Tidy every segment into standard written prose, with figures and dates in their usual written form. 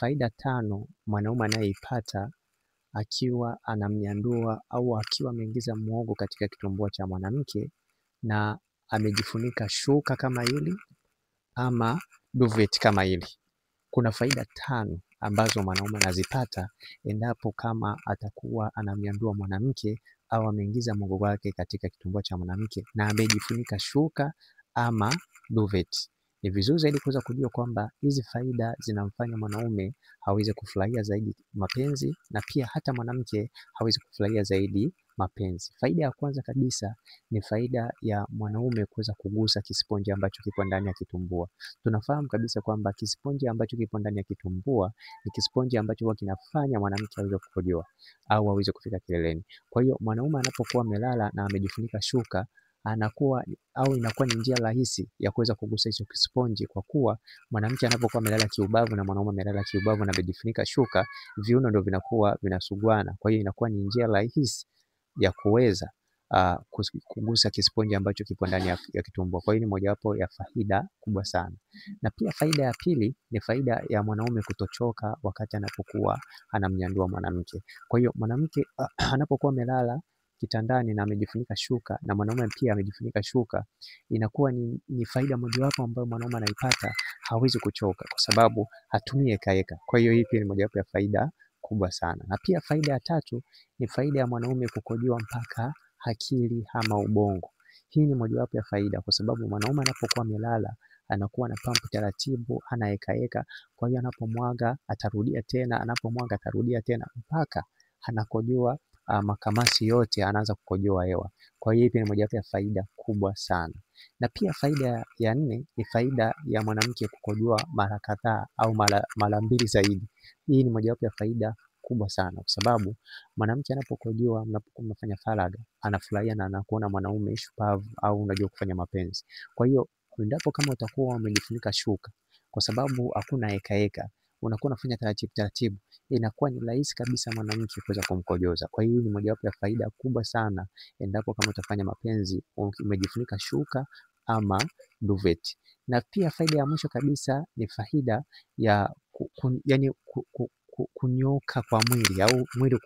faida 5 mwanaume anayeipata akiwa anamnyandua au akiwa ameingiza muhogo katika kitumbua cha mwanamke na amejifunika shuka kama hili ama duvet kama hili. Kuna faida 5 ambazo mwanaume anazipata endapo kama atakuwa anamnyandua mwanamke au ameingiza muhogo wake katika kitumbua cha mwanamke na amejifunika shuka ama duvet. Ni vizuri zaidi kuweza kujua kwamba hizi faida zinamfanya mwanaume aweze kufurahia zaidi mapenzi na pia hata mwanamke hawezi kufurahia zaidi mapenzi. Faida ya kwanza kabisa ni faida ya mwanaume kuweza kugusa kisponji ambacho kipo ndani ya kitumbua. Tunafahamu kabisa kwamba kisponji ambacho kipo ndani ya kitumbua ni kisponji ambacho huwa kinafanya mwanamke aweze kukojoa au aweze kufika kileleni. Kwa hiyo mwanaume anapokuwa amelala na amejifunika shuka anakuwa au inakuwa ni njia rahisi ya kuweza kugusa hicho kisponji, kwa kuwa mwanamke anapokuwa amelala kiubavu na mwanaume amelala kiubavu na amejifunika shuka, viuno ndio vinakuwa vinasuguana. Kwa hiyo inakuwa ni njia rahisi ya kuweza kugusa kisponji ambacho kipo ndani ya kitumbua. Kwa hiyo ni mojawapo ya faida kubwa sana. Na pia faida ya pili ni faida ya mwanaume kutochoka wakati anapokuwa anamnyandua mwanamke. Kwa hiyo mwanamke anapokuwa amelala kitandani na amejifunika shuka na mwanaume pia amejifunika shuka, inakuwa ni faida mojawapo ambayo mwanaume anaipata, hawezi kuchoka kwa sababu hatumii hekaheka. Kwa hiyo hii pia ni mojawapo ya faida kubwa sana. Na pia faida ya 3 ni faida ya mwanaume kukojoa mpaka akili ama ubongo. Hii ni mojawapo ya faida kwa sababu mwanaume anapokuwa amelala anakuwa na pampu taratibu, hana hekaheka. Kwa hiyo anapomwaga atarudia tena, anapomwaga atarudia tena mpaka anakojoa makamasi yote anaanza kukojoa hewa. Kwa hiyo hii ni mojawapo ya faida kubwa sana. Na pia faida ya 4 ni faida ya mwanamke kukojoa mara kadhaa au mara 2 zaidi. Hii ni mojawapo ya faida kubwa sana kwa sababu mwanamke anapokojoa, mnapokuwa mnafanya faragha, anafurahia na anakuona mwanaume shupavu au unajua kufanya mapenzi. Kwa hiyo endapo kama utakuwa umejifunika shuka, kwa sababu hakuna hekaheka, unakuwa unafanya taratibu taratibu, inakuwa ni rahisi kabisa mwanamke kuweza kumkojoza. Kwa hiyo ni mojawapo ya faida kubwa sana endapo kama utafanya mapenzi umejifunika shuka ama duvet. Na pia faida ya mwisho kabisa ni faida ya kunyooka kwa mwili au mwili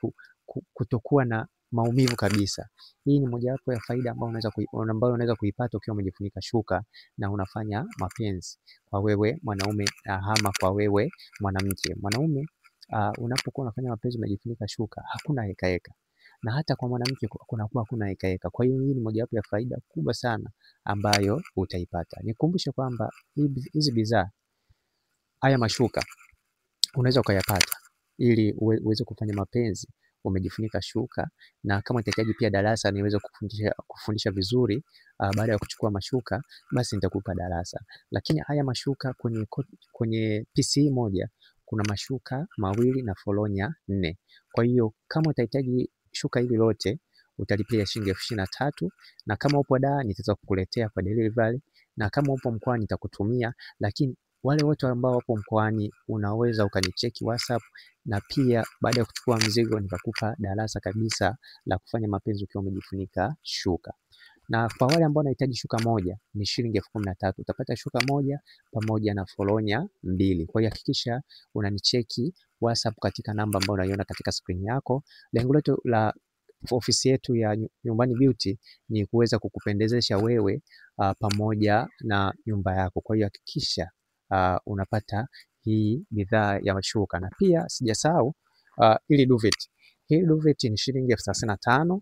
kutokuwa na maumivu kabisa. Hii ni mojawapo ya faida ambayo unaweza kuipata ukiwa umejifunika shuka na unafanya mapenzi kwa wewe mwanaume ama kwa wewe mwanamke. Mwanaume unapokuwa unafanya mapenzi umejifunika shuka, hakuna hekaheka. Na hata kwa mwanamke kunakuwa hakuna hekaheka. Kwa hiyo hii ni mojawapo ya faida kubwa sana ambayo utaipata. Nikumbushe kwamba hizi bidhaa, haya mashuka unaweza ukayapata ili uweze kufanya mapenzi umejifunika shuka, na kama utahitaji pia darasa niweze kufundisha vizuri baada ya kuchukua mashuka, basi nitakupa darasa. Lakini haya mashuka kwenye PCE moja kuna mashuka 2 na foronya 4. Kwa hiyo kama utahitaji shuka hili lote utalipia shilingi 23,000, na kama upo Dar nitaweza kukuletea kwa delivery, na kama upo mkoa nitakutumia. Lakini wale wote ambao wapo mkoani unaweza ukanicheki WhatsApp, na pia baada ya kuchukua mzigo nitakupa darasa kabisa la kufanya mapenzi ukiwa umejifunika shuka. Na kwa wale ambao wanahitaji shuka moja ni shilingi 13,000. Utapata shuka moja pamoja na foronya 2. Kwa hiyo hakikisha unanicheki WhatsApp katika namba ambayo unaiona katika screen yako. Lengo letu la ofisi yetu ya Nyumbani Beauty ni kuweza kukupendezesha wewe pamoja na nyumba yako. Kwa hiyo hakikisha unapata hii bidhaa ya mashuka. Na pia sijasahau ili duvet. Hii duvet ni shilingi 35,000.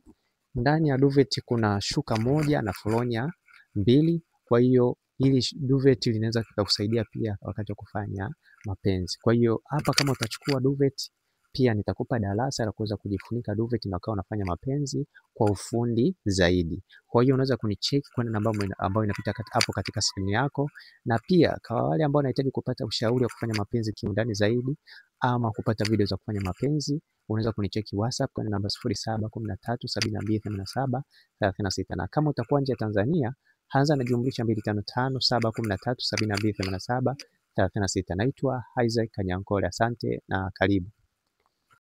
Ndani ya duvet kuna shuka moja na foronya 2. Kwa hiyo hili duvet linaweza kukusaidia pia wakati wa kufanya mapenzi. Kwa hiyo hapa kama utachukua duvet, pia nitakupa darasa la kuweza kujifunika duvet na ukawa unafanya mapenzi kwa ufundi zaidi. Kwa hiyo unaweza kunicheki kwa namba ambayo inapita hapo katika screen yako. Na pia kwa wale ambao wanahitaji kupata ushauri wa kufanya mapenzi kiundani zaidi ama kupata video za kufanya mapenzi, unaweza kunicheki WhatsApp kwa namba 0713728736. Na kama utakuwa nje ya Tanzania, anza na jumlisha 255713728736. Naitwa Isaac Kanyankole, asante na karibu.